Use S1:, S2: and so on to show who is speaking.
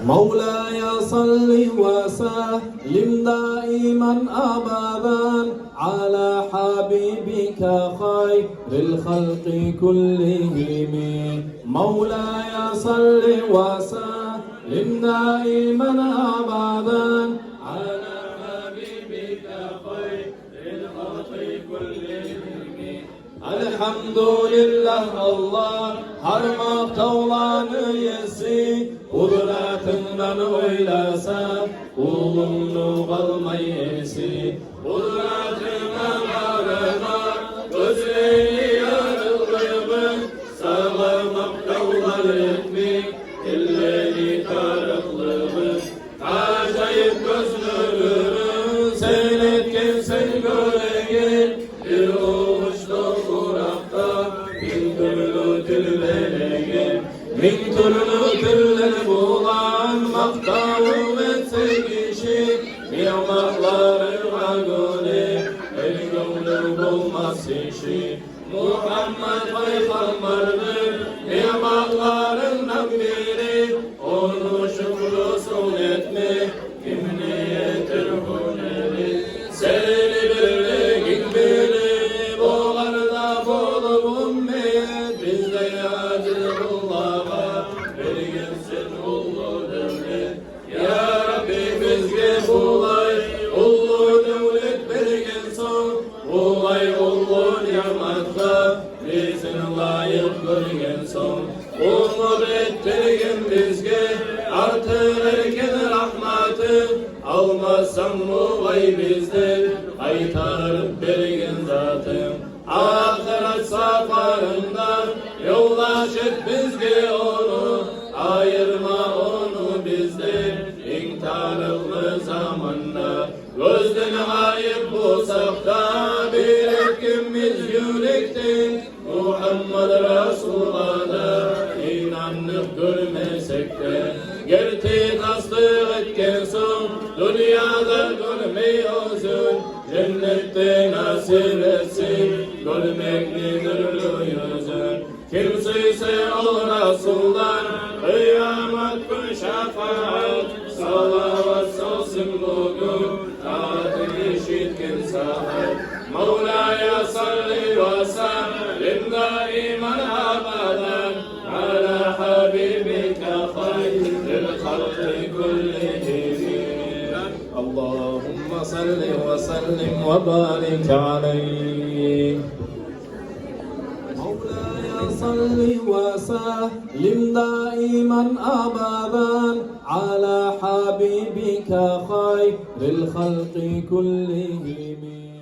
S1: مولاي صل وسلم دائما أبدا على حبيبك خير الخلق كلهم. مولاي صل وسلم دائما أبدا على حبيبك خير الخلق كلهم. Elhamdülillah Allah harmakta olanı yesi, kudretinden oylasa ulumlu kalmayesi. Kudretine bağrına gözleri yarılığımın, sağlamakta olan ekmek elleri tarıklığımın. Acayip gözlülüğünü seyretken sen göregen, bir oğuşlu kurakta bin türlü tülveleyen. Bin türlü türleri bulan maktavul etse kişi, nimetlarına göre el gönlü bulmaz işi. Muhammed peygamberdir nimetlarından biri, onu şükrü etme kim niyetir hüneri. Seni birliğin bilip oğlarda bulup ümmet, bizde Acizullah'a verginsin ullu devlet. Ya Rabbi bizge bulay ullu devlet verginsin, bulay ullu nimetla bizin layık görgensin. Umut ettirgin bizge artırırken rahmatın, almazsan bu vay bizden kaytarıp bergin zatın. Ahiret safarından yollaş et bizge onu, ayırma onu bizden imtihanlı zamanla. Gözden ayıp bulsak da bir etkimiz yürekten, Muhammed Resulullah'da inanıp görmesek de, gerçek tasdik etken son dünyada görmüyorsun, cennette nasip etsin görmek nedir yüzün. Kimseyse ol Resulullah kıyamet gün şefaat, salavat olsun bugün taatını işitken saat. Mevla'ya salli ve sellim daiman abadan ala habibika hayril halqi kullihim. Allahümme salli ve sellim ve barik aleyh. Mevla'ya salli ve sellim daiman abadan ala habibika hayril halqi kullihim.